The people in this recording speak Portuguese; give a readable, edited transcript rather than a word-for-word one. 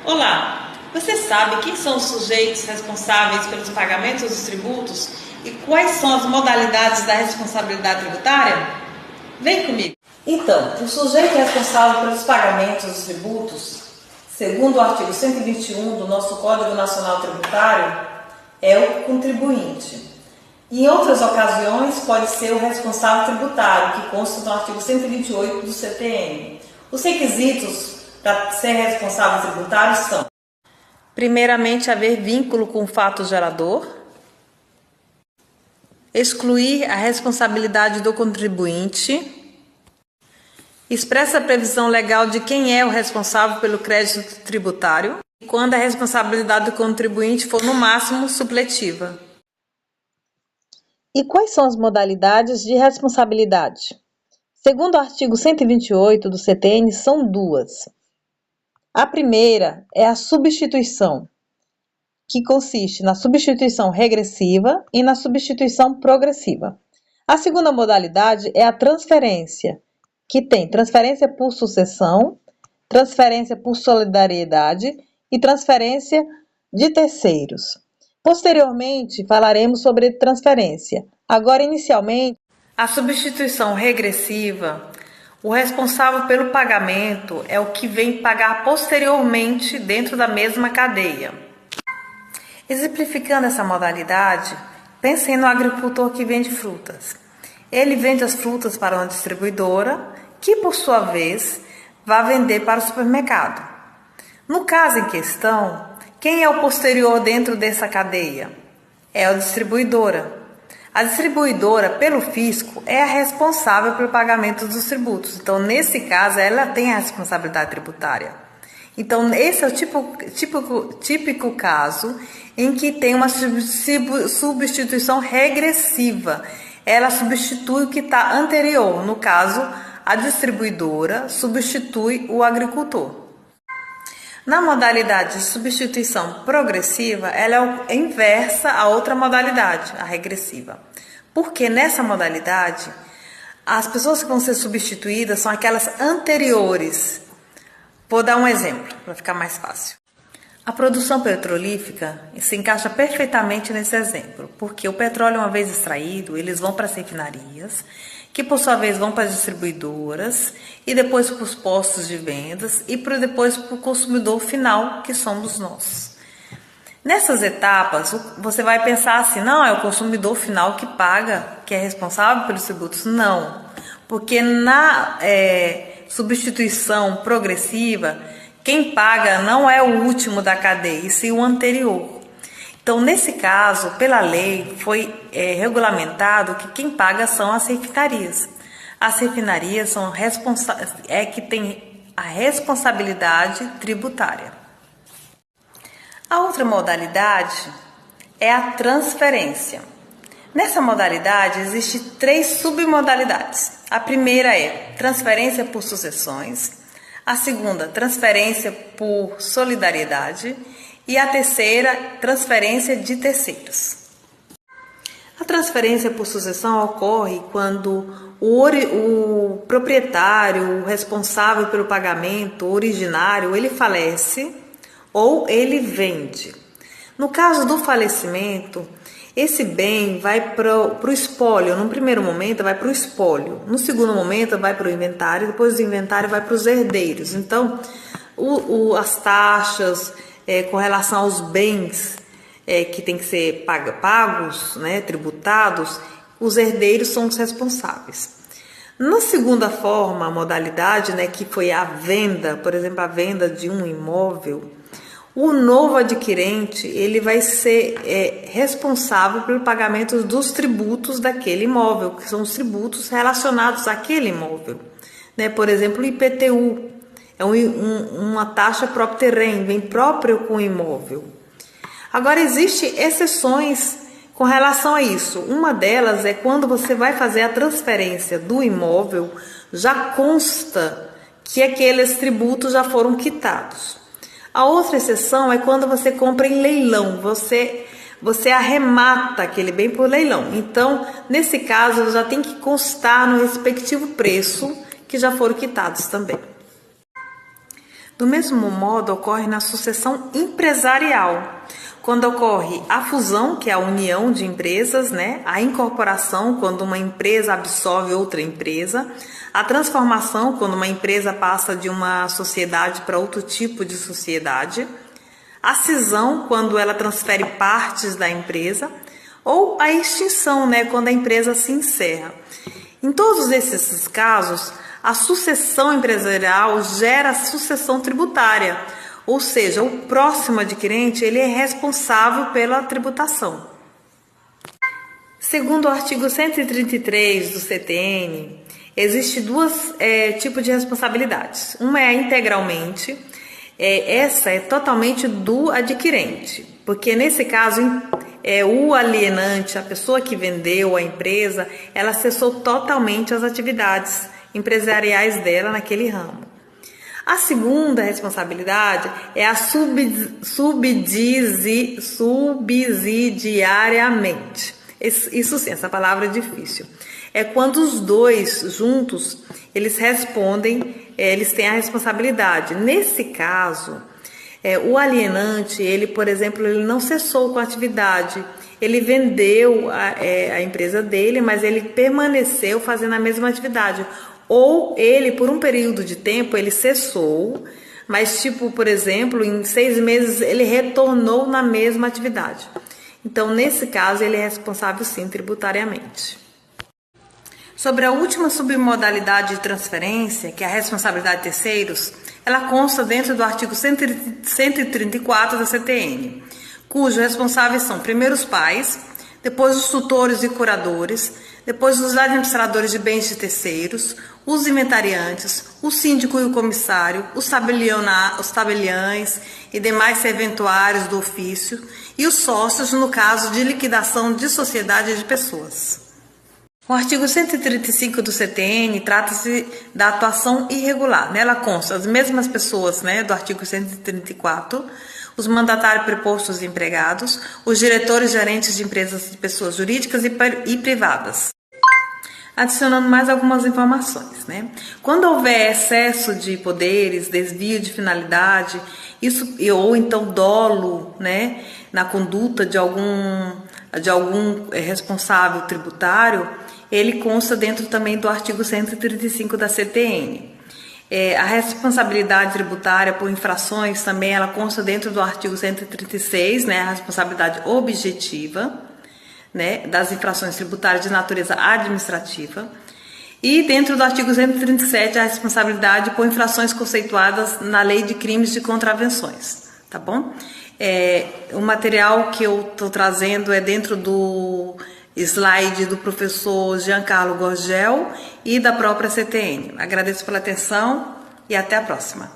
Olá, você sabe quem são os sujeitos responsáveis pelos pagamentos dos tributos e quais são as modalidades da responsabilidade tributária? Vem comigo! Então, o sujeito responsável pelos pagamentos dos tributos, segundo o artigo 121 do nosso Código Nacional Tributário, é o contribuinte. Em outras ocasiões, pode ser o responsável tributário, que consta no artigo 128 do CTN. Os requisitos para ser responsável tributário são: primeiramente, haver vínculo com o fato gerador, excluir a responsabilidade do contribuinte, expressa a previsão legal de quem é o responsável pelo crédito tributário, quando a responsabilidade do contribuinte for, no máximo, supletiva. E quais são as modalidades de responsabilidade? Segundo o artigo 128 do CTN, são duas. A primeira é a substituição, que consiste na substituição regressiva e na substituição progressiva. A segunda modalidade é a transferência, que tem transferência por sucessão, transferência por solidariedade e transferência de terceiros. Posteriormente, falaremos sobre transferência. Agora, inicialmente, a substituição regressiva, o responsável pelo pagamento é o que vem pagar posteriormente dentro da mesma cadeia. Exemplificando essa modalidade, pensem no agricultor que vende frutas. Ele vende as frutas para uma distribuidora, que por sua vez vai vender para o supermercado. No caso em questão, quem é o posterior dentro dessa cadeia? É a distribuidora. A distribuidora, pelo fisco, é a responsável pelo pagamento dos tributos. Então, nesse caso, ela tem a responsabilidade tributária. Então, esse é o típico caso em que tem uma substituição regressiva. Ela substitui o que está anterior. No caso, a distribuidora substitui o agricultor. Na modalidade de substituição progressiva, ela é inversa à outra modalidade, a regressiva. Porque nessa modalidade, as pessoas que vão ser substituídas são aquelas anteriores. Vou dar um exemplo, para ficar mais fácil. A produção petrolífera se encaixa perfeitamente nesse exemplo, porque o petróleo, uma vez extraído, eles vão para as refinarias, que por sua vez vão para as distribuidoras e depois para os postos de vendas e depois para o consumidor final, que somos nós. Nessas etapas, você vai pensar assim, não, é o consumidor final que paga, que é responsável pelos tributos. Não, porque na substituição progressiva, quem paga não é o último da cadeia, e sim o anterior. Então, nesse caso, pela lei, foi regulamentado que quem paga são as refinarias. As refinarias são que têm a responsabilidade tributária. A outra modalidade é a transferência. Nessa modalidade, existem 3 submodalidades. A primeira é transferência por sucessões, a segunda, transferência por solidariedade, e a terceira, transferência de terceiros. A transferência por sucessão ocorre quando o proprietário, o responsável pelo pagamento, o originário, ele falece ou ele vende. No caso do falecimento, esse bem vai para o espólio. No primeiro momento vai para o espólio, no segundo momento vai para o inventário, depois do inventário vai para os herdeiros. Então, as taxas com relação aos bens que tem que ser pagos, né, tributados, os herdeiros são os responsáveis. Na segunda forma, a modalidade, né, que foi a venda, por exemplo, a venda de um imóvel, o novo adquirente ele vai ser responsável pelo pagamento dos tributos daquele imóvel, que são os tributos relacionados àquele imóvel. Né? Por exemplo, o IPTU é uma taxa própria terreno, vem próprio com o imóvel. Agora, existem exceções com relação a isso. Uma delas é quando você vai fazer a transferência do imóvel, já consta que aqueles tributos já foram quitados. A outra exceção é quando você compra em leilão, você arremata aquele bem por leilão. Então, nesse caso, já tem que constar no respectivo preço que já foram quitados também. Do mesmo modo, ocorre na sucessão empresarial, quando ocorre a fusão, que é a união de empresas, né? A incorporação, quando uma empresa absorve outra empresa, a transformação, quando uma empresa passa de uma sociedade para outro tipo de sociedade, a cisão, quando ela transfere partes da empresa, ou a extinção, né? Quando a empresa se encerra. Em todos esses casos, a sucessão empresarial gera sucessão tributária, ou seja, o próximo adquirente ele é responsável pela tributação. Segundo o artigo 133 do CTN, existem dois tipos de responsabilidades. Uma é integralmente, essa é totalmente do adquirente, porque nesse caso o alienante, a pessoa que vendeu a empresa, ela cessou totalmente as atividades empresariais dela naquele ramo. A segunda responsabilidade é a subsidiariamente. Isso sim, essa palavra é difícil. É quando os dois juntos, eles respondem, eles têm a responsabilidade. Nesse caso, o alienante, ele, por exemplo, ele não cessou com a atividade. Ele vendeu a empresa dele, mas ele permaneceu fazendo a mesma atividade. Ou ele, por um período de tempo, ele cessou, mas tipo, por exemplo, em 6 meses ele retornou na mesma atividade. Então, nesse caso, ele é responsável sim tributariamente. Sobre a última submodalidade de transferência, que é a responsabilidade de terceiros, ela consta dentro do artigo 134 da CTN, cujos responsáveis são primeiro os pais, depois os tutores e curadores, depois os administradores de bens de terceiros, os inventariantes, o síndico e o comissário, os tabeliães e demais serventuários do ofício e os sócios no caso de liquidação de sociedade de pessoas. O artigo 135 do CTN trata-se da atuação irregular. Nela consta as mesmas pessoas, do artigo 134, os mandatários prepostos e empregados, os diretores gerentes de empresas de pessoas jurídicas e privadas. Adicionando mais algumas informações, Quando houver excesso de poderes, desvio de finalidade, ou então dolo, na conduta de algum responsável tributário, ele consta dentro também do artigo 135 da CTN. A responsabilidade tributária por infrações também ela consta dentro do artigo 136, a responsabilidade objetiva, das infrações tributárias de natureza administrativa, e dentro do artigo 137 a responsabilidade por infrações conceituadas na Lei de Crimes de Contravenções, tá bom? O material que eu estou trazendo é dentro do slide do professor Giancarlo Gorgel e da própria CTN. Agradeço pela atenção e até a próxima.